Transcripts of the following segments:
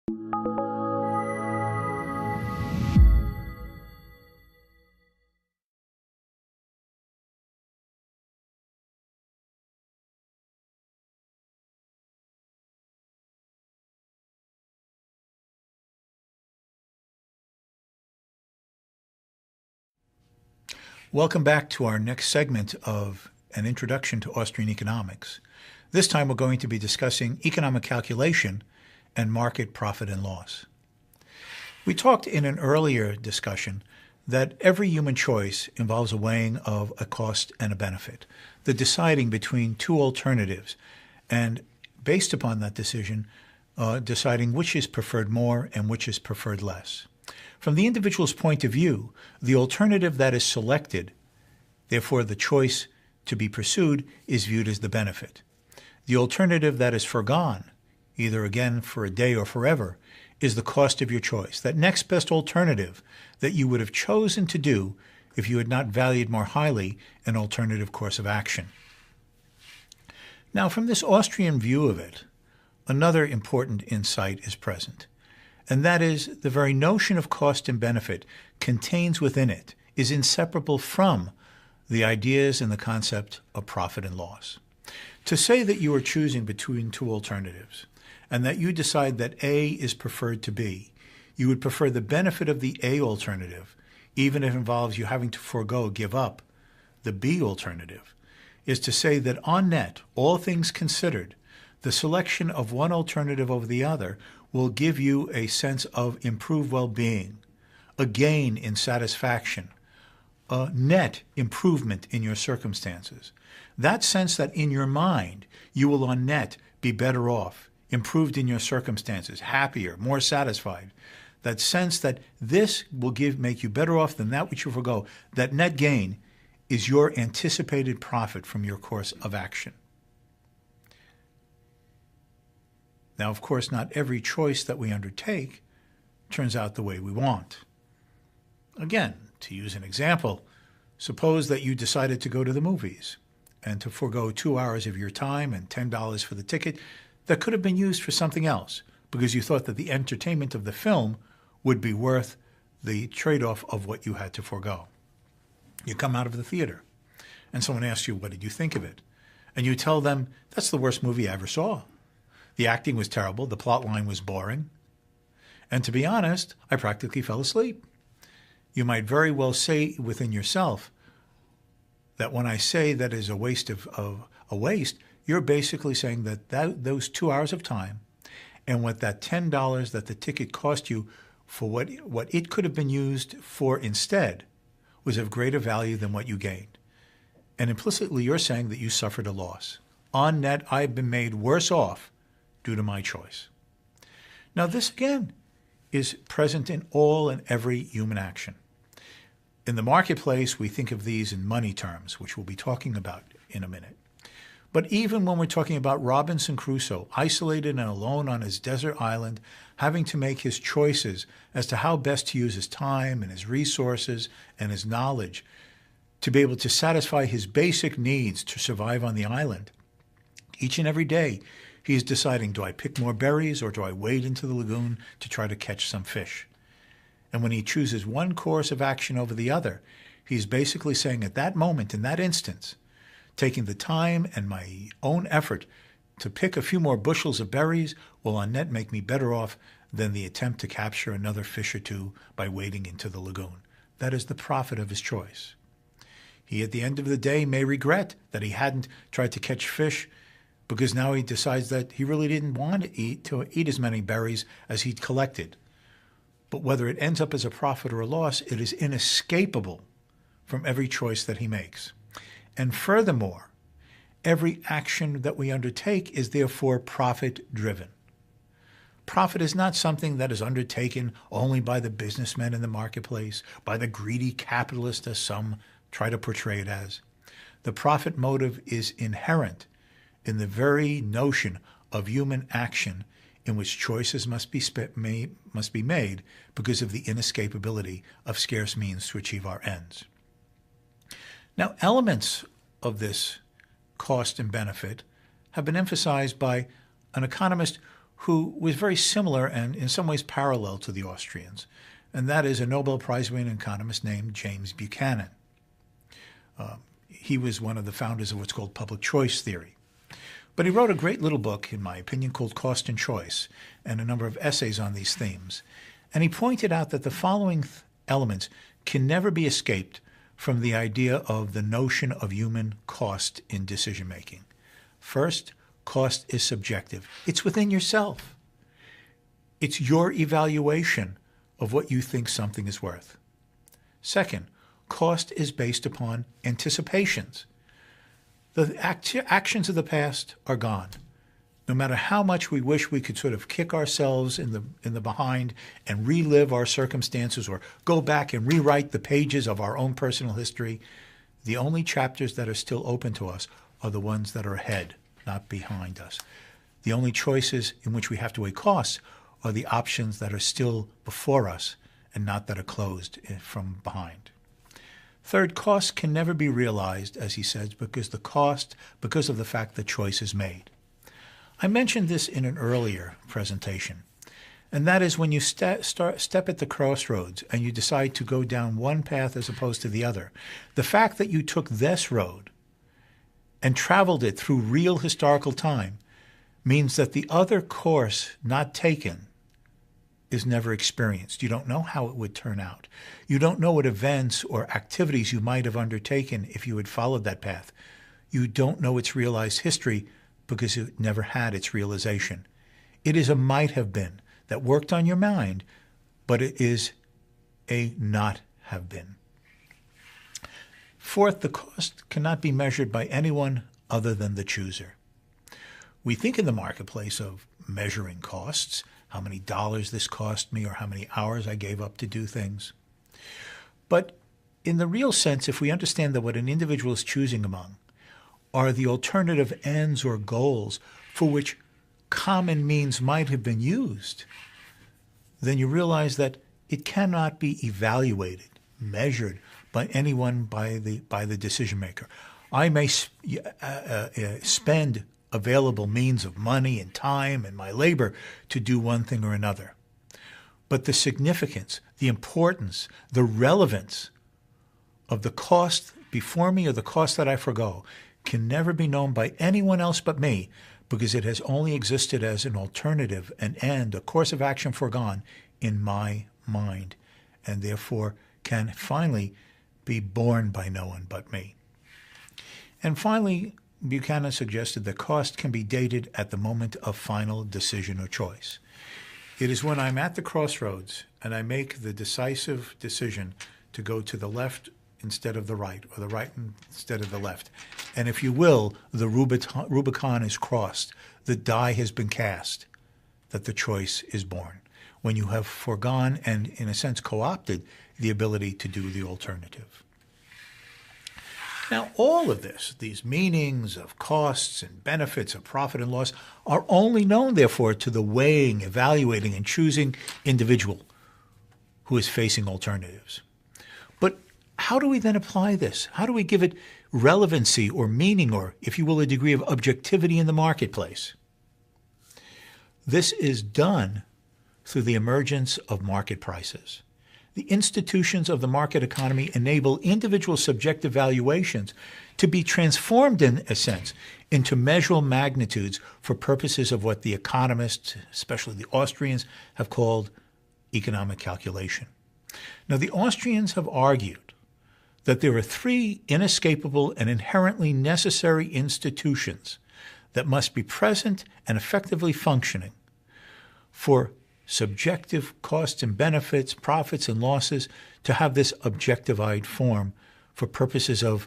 Welcome back to our next segment of an introduction to Austrian economics. This time we're going to be discussing economic calculation and market profit and loss. We talked in an earlier discussion that every human choice involves a weighing of a cost and a benefit, the deciding between two alternatives, and based upon that decision, deciding which is preferred more and which is preferred less. From the individual's point of view, the alternative that is selected, therefore the choice to be pursued, is viewed as the benefit. The alternative that is foregone, either again for a day or forever, is the cost of your choice, that next best alternative that you would have chosen to do if you had not valued more highly an alternative course of action. Now, from this Austrian view of it, another important insight is present. And that is the very notion of cost and benefit contains within it, is inseparable from the ideas and the concept of profit and loss. To say that you are choosing between two alternatives and that you decide that A is preferred to B, you would prefer the benefit of the A alternative, even if it involves you having to give up the B alternative, is to say that on net, all things considered, the selection of one alternative over the other will give you a sense of improved well-being, a gain in satisfaction, a net improvement in your circumstances. That sense that in your mind you will on net be better off, improved in your circumstances, happier, more satisfied. That sense that this will make you better off than that which you forgo, that net gain is your anticipated profit from your course of action. Now, of course, not every choice that we undertake turns out the way we want. Again, to use an example, suppose that you decided to go to the movies and to forego 2 hours of your time and $10 for the ticket that could have been used for something else because you thought that the entertainment of the film would be worth the trade-off of what you had to forego. You come out of the theater and someone asks you, what did you think of it? And you tell them, that's the worst movie I ever saw. The acting was terrible, the plot line was boring, and to be honest, I practically fell asleep. You might very well say within yourself that when I say that is a waste a waste, you're basically saying that those 2 hours of time and what that $10 that the ticket cost you for what it could have been used for instead was of greater value than what you gained. And implicitly you're saying that you suffered a loss. On net, I've been made worse off due to my choice. Now this again is present in all and every human action. In the marketplace, we think of these in money terms, which we'll be talking about in a minute. But even when we're talking about Robinson Crusoe, isolated and alone on his desert island, having to make his choices as to how best to use his time and his resources and his knowledge to be able to satisfy his basic needs to survive on the island, each and every day, he is deciding, do I pick more berries or do I wade into the lagoon to try to catch some fish? And when he chooses one course of action over the other, he's basically saying at that moment, in that instance, taking the time and my own effort to pick a few more bushels of berries will on net make me better off than the attempt to capture another fish or two by wading into the lagoon. That is the profit of his choice. He, at the end of the day, may regret that he hadn't tried to catch fish because now he decides that he really didn't want to eat as many berries as he'd collected. But whether it ends up as a profit or a loss, it is inescapable from every choice that he makes. And furthermore, every action that we undertake is therefore profit-driven. Profit is not something that is undertaken only by the businessmen in the marketplace, by the greedy capitalist, as some try to portray it as. The profit motive is inherent in the very notion of human action in which choices must be made because of the inescapability of scarce means to achieve our ends. Now, elements of this cost and benefit have been emphasized by an economist who was very similar and in some ways parallel to the Austrians, and that is a Nobel Prize-winning economist named James Buchanan. He was one of the founders of what's called public choice theory. But he wrote a great little book, in my opinion, called Cost and Choice, and a number of essays on these themes. And he pointed out that the following elements can never be escaped from the idea of the notion of human cost in decision-making. First, cost is subjective. It's within yourself. It's your evaluation of what you think something is worth. Second, cost is based upon anticipations. The actions of the past are gone. No matter how much we wish we could sort of kick ourselves in the behind and relive our circumstances or go back and rewrite the pages of our own personal history, the only chapters that are still open to us are the ones that are ahead, not behind us. The only choices in which we have to weigh costs are the options that are still before us and not that are closed from behind. Third, costs can never be realized, as he says, because of the fact that choice is made. I mentioned this in an earlier presentation, and that is when you step at the crossroads and you decide to go down one path as opposed to the other. The fact that you took this road and traveled it through real historical time means that the other course not taken is never experienced. You don't know how it would turn out. You don't know what events or activities you might have undertaken if you had followed that path. You don't know its realized history because it never had its realization. It is a might have been that worked on your mind, but it is a not have been. Fourth, the cost cannot be measured by anyone other than the chooser. We think in the marketplace of measuring costs, how many dollars this cost me or how many hours I gave up to do things. But in the real sense, if we understand that what an individual is choosing among are the alternative ends or goals for which common means might have been used, then you realize that it cannot be evaluated, measured by anyone by the decision maker. I may spend available means of money and time and my labor to do one thing or another. But the significance, the importance, the relevance of the cost before me or the cost that I forgo can never be known by anyone else but me, because it has only existed as an alternative, an end, a course of action foregone in my mind, and therefore can finally be borne by no one but me. And finally, Buchanan suggested that cost can be dated at the moment of final decision or choice. It is when I'm at the crossroads and I make the decisive decision to go to the left instead of the right, or the right instead of the left. And if you will, the Rubicon is crossed, the die has been cast, that the choice is born. When you have foregone and, in a sense, co-opted the ability to do the alternative. Now, all of this, these meanings of costs and benefits of profit and loss, are only known, therefore, to the weighing, evaluating, and choosing individual who is facing alternatives. But how do we then apply this? How do we give it relevancy or meaning or, if you will, a degree of objectivity in the marketplace? This is done through the emergence of market prices. The institutions of the market economy enable individual subjective valuations to be transformed, in a sense, into measurable magnitudes for purposes of what the economists, especially the Austrians, have called economic calculation. Now, the Austrians have argued that there are three inescapable and inherently necessary institutions that must be present and effectively functioning for subjective costs and benefits, profits and losses, to have this objectivized form for purposes of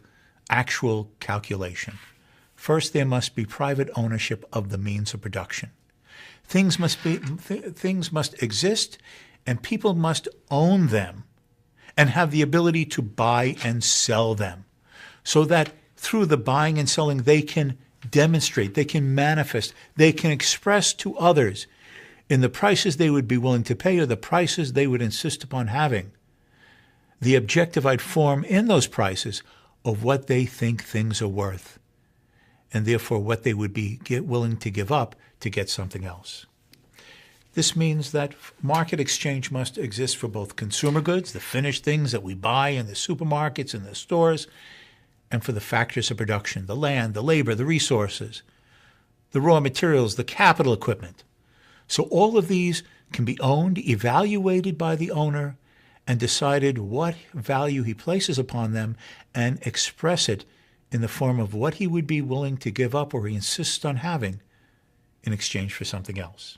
actual calculation. First, there must be private ownership of the means of production. Things must exist, and people must own them and have the ability to buy and sell them, so that through the buying and selling they can demonstrate, they can manifest, they can express to others in the prices they would be willing to pay or the prices they would insist upon having, the objectivized form in those prices of what they think things are worth, and therefore what they would be willing to give up to get something else. This means that market exchange must exist for both consumer goods, the finished things that we buy in the supermarkets and the stores, and for the factors of production, the land, the labor, the resources, the raw materials, the capital equipment. So all of these can be owned, evaluated by the owner, and decided what value he places upon them, and express it in the form of what he would be willing to give up or he insists on having in exchange for something else.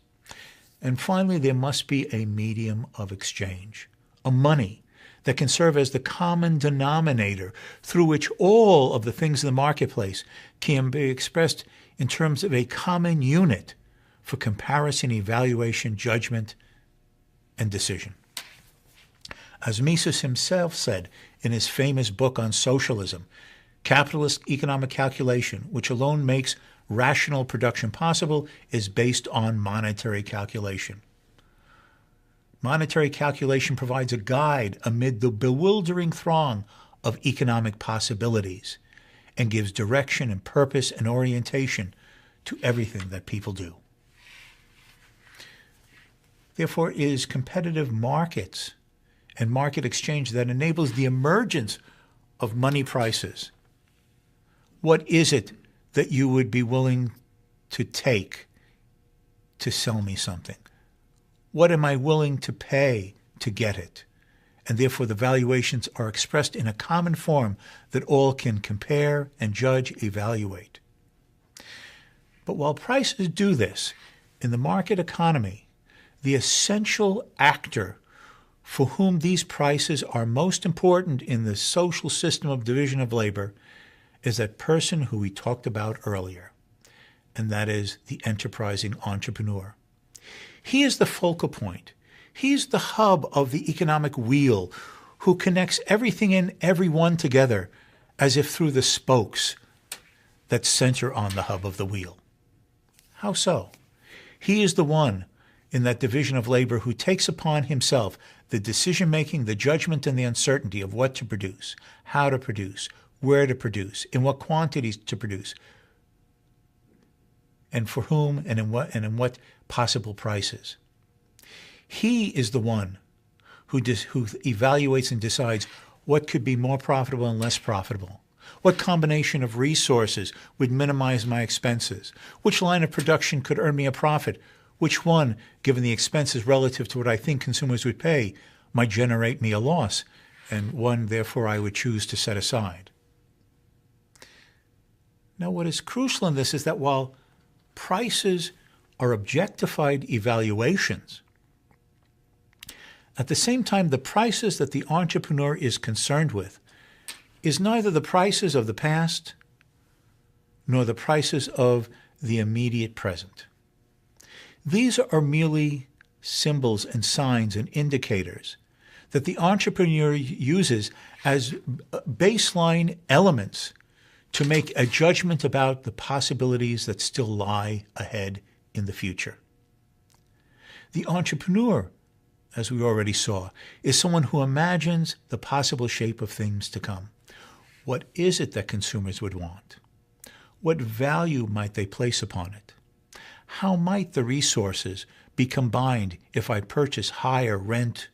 And finally, there must be a medium of exchange, a money that can serve as the common denominator through which all of the things in the marketplace can be expressed in terms of a common unit for comparison, evaluation, judgment, and decision. As Mises himself said in his famous book on socialism, capitalist economic calculation, which alone makes rational production possible, is based on monetary calculation. Monetary calculation provides a guide amid the bewildering throng of economic possibilities and gives direction and purpose and orientation to everything that people do. Therefore, it is competitive markets and market exchange that enables the emergence of money prices. What is it that you would be willing to take to sell me something? What am I willing to pay to get it? And therefore the valuations are expressed in a common form that all can compare and judge, evaluate. But while prices do this, in the market economy, the essential actor for whom these prices are most important in the social system of division of labor is that person who we talked about earlier, and that is the enterprising entrepreneur. He is the focal point. He's the hub of the economic wheel who connects everything and everyone together as if through the spokes that center on the hub of the wheel. How so? He is the one in that division of labor who takes upon himself the decision-making, the judgment, and the uncertainty of what to produce, how to produce, where to produce, in what quantities to produce, and for whom, and in what possible prices. He is the one who evaluates and decides what could be more profitable and less profitable, what combination of resources would minimize my expenses, which line of production could earn me a profit, which one, given the expenses relative to what I think consumers would pay, might generate me a loss, and one, therefore, I would choose to set aside. Now, what is crucial in this is that while prices are objectified evaluations, at the same time, the prices that the entrepreneur is concerned with is neither the prices of the past nor the prices of the immediate present. These are merely symbols and signs and indicators that the entrepreneur uses as baseline elements to make a judgment about the possibilities that still lie ahead in the future. The entrepreneur, as we already saw, is someone who imagines the possible shape of things to come. What is it that consumers would want? What value might they place upon it? How might the resources be combined if I purchase, hire, rent,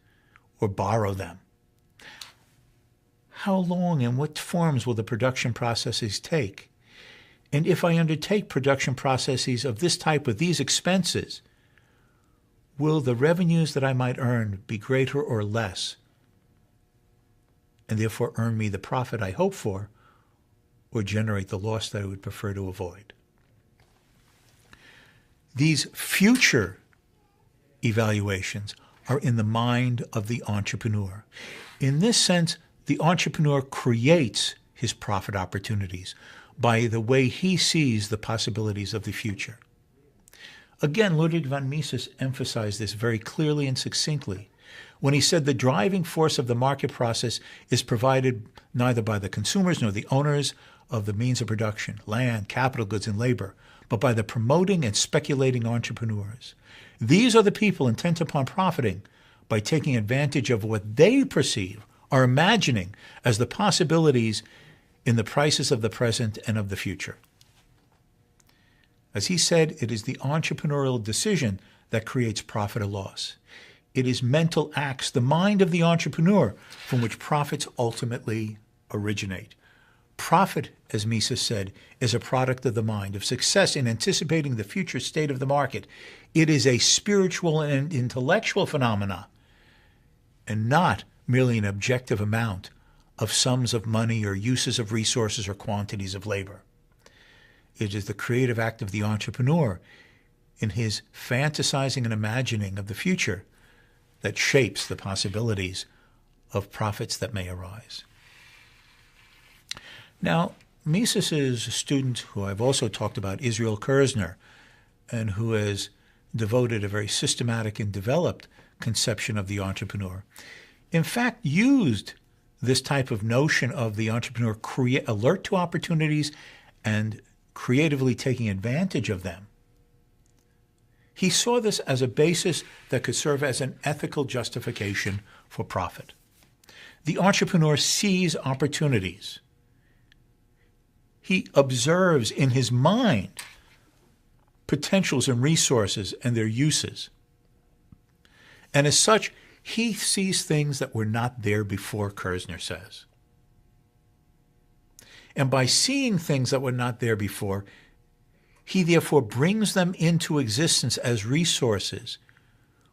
or borrow them? How long and what forms will the production processes take? And if I undertake production processes of this type with these expenses, will the revenues that I might earn be greater or less, and therefore earn me the profit I hope for, or generate the loss that I would prefer to avoid? These future evaluations are in the mind of the entrepreneur. In this sense, the entrepreneur creates his profit opportunities by the way he sees the possibilities of the future. Again, Ludwig von Mises emphasized this very clearly and succinctly when he said the driving force of the market process is provided neither by the consumers nor the owners of the means of production, land, capital goods, and labor, but by the promoting and speculating entrepreneurs. These are the people intent upon profiting by taking advantage of what they perceive or imagining as the possibilities in the prices of the present and of the future. As he said, it is the entrepreneurial decision that creates profit or loss. It is mental acts, the mind of the entrepreneur, from which profits ultimately originate. Profit, as Mises said, is a product of the mind, of success in anticipating the future state of the market. It is a spiritual and intellectual phenomena, and not merely an objective amount of sums of money or uses of resources or quantities of labor. It is the creative act of the entrepreneur in his fantasizing and imagining of the future that shapes the possibilities of profits that may arise. Now, Mises' student, who I've also talked about, Israel Kirzner, and who has devoted a very systematic and developed conception of the entrepreneur, in fact used this type of notion of the entrepreneur alert to opportunities and creatively taking advantage of them. He saw this as a basis that could serve as an ethical justification for profit. The entrepreneur sees opportunities. He observes in his mind potentials and resources and their uses. And as such, he sees things that were not there before, Kirzner says. And by seeing things that were not there before, he therefore brings them into existence as resources,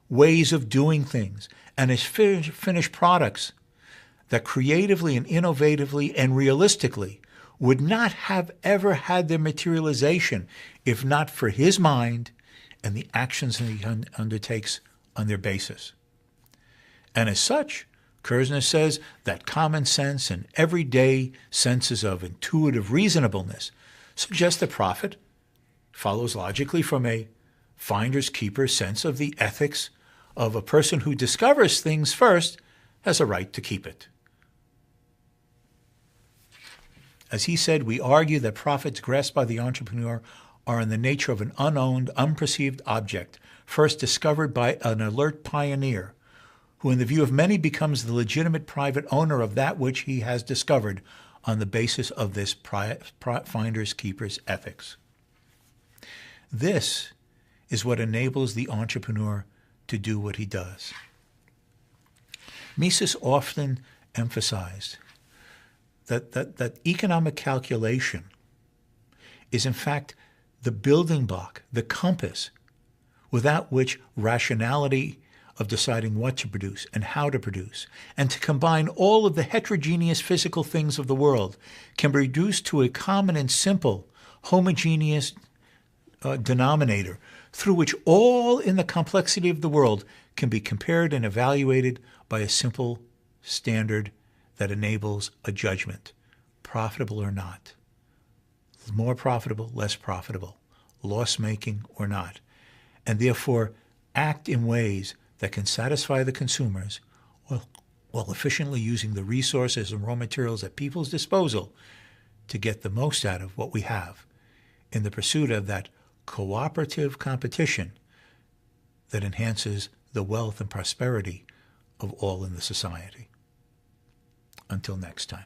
ways of doing things, and as finished products that creatively and innovatively and realistically would not have ever had their materialization if not for his mind and the actions that he undertakes on their basis. And as such, Kirzner says that common sense and everyday senses of intuitive reasonableness suggest that profit follows logically from a finder's keeper's sense of the ethics of a person who discovers things first has a right to keep it. As he said, we argue that profits grasped by the entrepreneur are in the nature of an unowned, unperceived object, first discovered by an alert pioneer, who in the view of many becomes the legitimate private owner of that which he has discovered on the basis of this finder's keeper's ethics. This is what enables the entrepreneur to do what he does. Mises often emphasized that economic calculation is in fact the building block, the compass, without which rationality of deciding what to produce and how to produce, and to combine all of the heterogeneous physical things of the world, can be reduced to a common and simple, homogeneous denominator through which all in the complexity of the world can be compared and evaluated by a simple standard that enables a judgment, profitable or not, more profitable, less profitable, loss-making or not, and therefore act in ways that can satisfy the consumers while efficiently using the resources and raw materials at people's disposal to get the most out of what we have in the pursuit of that cooperative competition that enhances the wealth and prosperity of all in the society. Until next time.